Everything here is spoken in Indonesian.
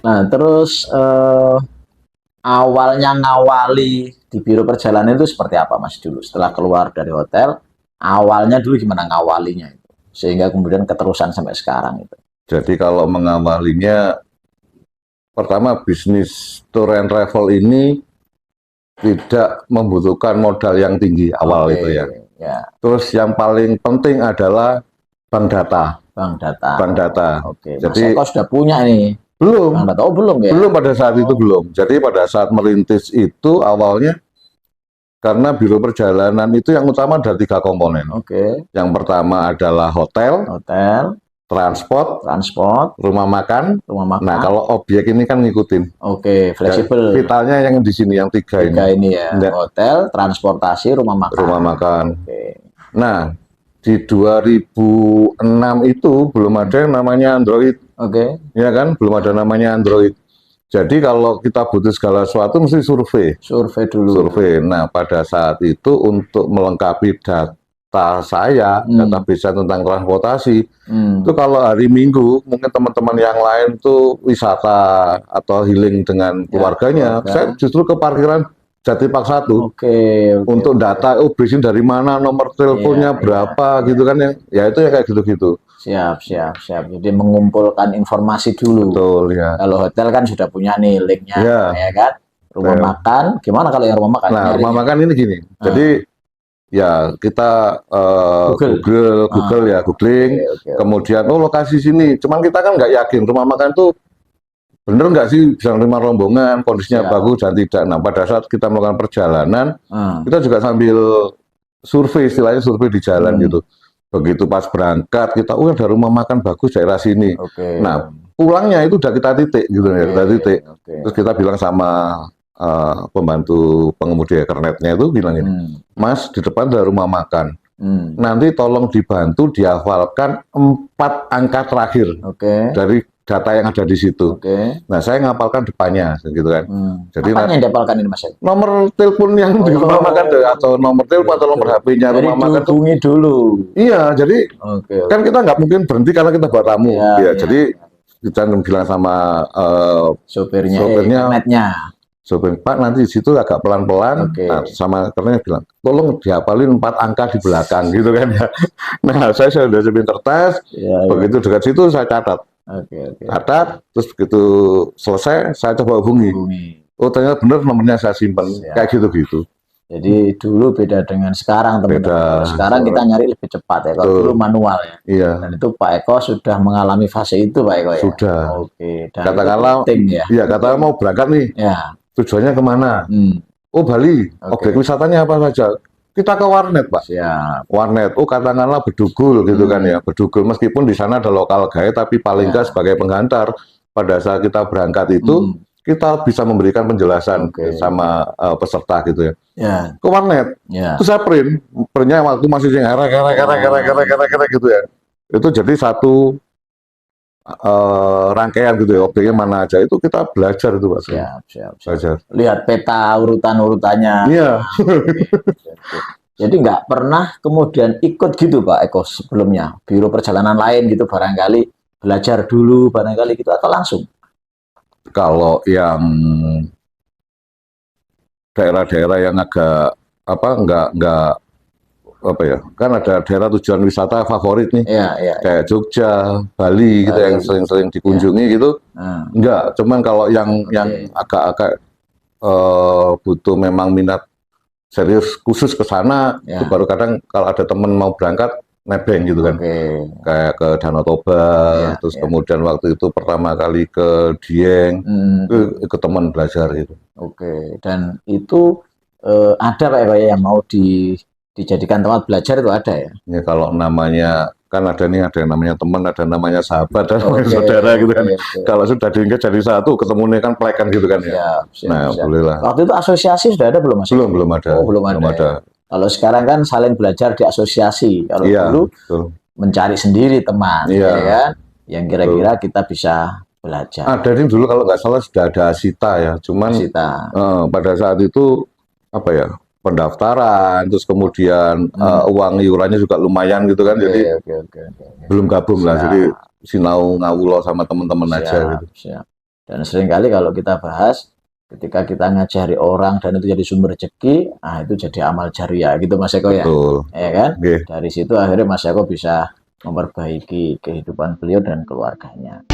Nah, terus awalnya ngawali di biro perjalanan itu seperti apa Mas dulu? Setelah keluar dari hotel, awalnya dulu gimana ngawalinya itu? Sehingga kemudian keterusan sampai sekarang itu. Jadi kalau mengawalinya, pertama bisnis tour and travel ini tidak membutuhkan modal yang tinggi awal Oke, itu ya. ya, Terus yang paling penting adalah bank data. Bank Data. Bank data. Oke, Mas Jadi Eko sudah punya nih Bank belum, Data. Oh, belum ya? belum pada saat itu Oh, belum. Jadi pada saat merintis itu awalnya karena biro perjalanan itu yang utama ada 3 komponen. oke. Yang pertama adalah hotel, Hotel, transport, transport, rumah makan. rumah Nah, makan. kalau objek ini kan ngikutin. Oke, Ya, fleksibel. vitalnya yang di sini, yang tiga Tiga ini. ini ya, Nggak, hotel, transportasi, rumah rumah makan. makan. Oke. Nah, di 2006 itu belum ada yang namanya Android. Oke, Ya kan? Belum ada namanya Android. Jadi kalau kita butuh segala sesuatu mesti survei. survei dulu. Survei. Nah, pada saat itu untuk melengkapi data saya, database tentang transportasi, itu kalau hari Minggu, mungkin teman-teman yang lain tuh wisata atau healing dengan keluarganya, keluarga. saya justru ke parkiran Jati Park 1 Oke, oke, untuk oke. data, oh bensin dari mana, nomor teleponnya Iya, iya, berapa, iya. gitu kan ya itu ya kayak gitu-gitu. Siap, siap, siap. Jadi mengumpulkan informasi dulu. Betul ya. Kalau hotel kan sudah punya nih linknya, Ya, ya kan? Rumah makan, gimana kalau yang rumah makan nah rumah nyarinya? makan ini gini. Jadi Nah, ya kita Google. Google ya, Oke, googling, oke, oke. kemudian oh lokasi sini. Cuman kita kan nggak yakin rumah makan tuh bener nggak sih bisa menerima rombongan, kondisinya Siap. bagus dan tidak. Nah pada saat kita melakukan perjalanan, Hmm, kita juga sambil survei, istilahnya survei di jalan hmm, gitu. Begitu pas berangkat kita, oh ada rumah makan bagus daerah sini. oke, Nah pulangnya itu udah kita titik gitu ya, oke, kita titik. oke. Terus kita bilang sama pembantu pengemudi Eternetnya itu bilang ini, Hmm, Mas di depan ada rumah makan. hmm, Nanti tolong dibantu dihafalkan 4 angka terakhir oke, dari data yang ada di situ. oke. Nah, saya ngapalkan depannya, gitu kan. Jadi Apanya yang dihafalkan ini Mas Eko? nomor telepon yang di rumah makan atau nomor telepon atau nomor HP-nya Jadi rumah makan tuh. dihubungi dulu. Iya, jadi Oke, kan oke. kita nggak mungkin berhenti karena kita bawa tamu. Ya, Ya, ya, jadi ya. kita bilang sama Sopirnya, sopirnya, internetnya. sopir Pak nanti di situ agak pelan-pelan. Oke. Nah, sama kernet bilang, tolong dihafalin 4 angka di belakang, gitu kan ya. Nah, saya sudah siapin kertas. Ya, ya. Begitu dekat situ saya catat. Oke, oke. Catat, terus begitu selesai saya coba hubungi. Hubungi. Oh ternyata benar nomornya saya simpan. Siap. Kayak gitu-gitu. Jadi dulu beda dengan sekarang teman-teman. Beda. Kalau sekarang kita nyari lebih cepat ya. Kalau Betul. dulu manual ya. Iya. Dan itu Pak Eko sudah mengalami fase itu Pak Eko ya. Sudah. Oke. Dan Katakanlah, itu penting ya. iya katakanlah mau berangkat nih. Ya. Tujuannya kemana? Oh Bali. Oke. Objek wisatanya apa saja? Kita ke warnet Pak. Siap. Warnet. Oh katakanlah Bedugul gitu kan ya. Bedugul meskipun di sana ada lokal guide tapi paling nggak sebagai penghantar pada saat kita berangkat itu kita bisa memberikan penjelasan sama peserta gitu ya. Ya. Ke warnet. Ya. Itu saya printnya waktu masih kira gitu ya. Itu jadi satu rangkaian gitu ya, objeknya mana aja itu kita belajar itu Pak. Siap, siap, siap. Belajar. Lihat peta urutan-urutannya. Iya. Jadi nggak pernah kemudian ikut gitu Pak Eko sebelumnya biro perjalanan lain gitu barangkali belajar dulu barangkali gitu atau langsung? Kalau yang daerah-daerah yang agak apa nggak apa ya, kan ada daerah tujuan wisata favorit nih, kayak Jogja, Bali gitu yang sering-sering dikunjungi gitu, enggak. Cuman kalau yang agak-agak butuh memang minat serius khusus ke sana, itu baru kadang kalau ada temen mau berangkat nebeng gitu kan, kayak ke Danau Toba, terus kemudian waktu itu pertama kali ke Dieng, itu ikut temen belajar gitu. Dan itu ada Pak Eko yang mau dijadikan tempat belajar itu ada ya? Ya kalau namanya kan ada nih, ada yang namanya teman, ada namanya sahabat, ada namanya saudara gitu kan. Kalau sudah diingat jadi satu, ketemunya kan plekan gitu kan ya. Nah, bolehlah. Waktu itu asosiasi sudah ada belum Mas? Belum ada. Oh, belum ada. Kalau sekarang kan saling belajar di asosiasi. Kalau dulu mencari sendiri teman, ya kan? Yang kira-kira kita bisa belajar. Ada ini dulu kalau nggak salah sudah ada Asita ya. Cuman pada saat itu apa ya? Pendaftaran, terus kemudian uang iurannya juga lumayan gitu kan, jadi belum gabung lah, jadi sinau ngawulo sama teman-teman aja gitu. Dan seringkali kalau kita bahas, ketika kita ngajari orang dan itu jadi sumber rezeki, ah itu jadi amal jariah gitu Mas Eko ya. Betul. Ya kan? Oke. Dari situ akhirnya Mas Eko bisa memperbaiki kehidupan beliau dan keluarganya.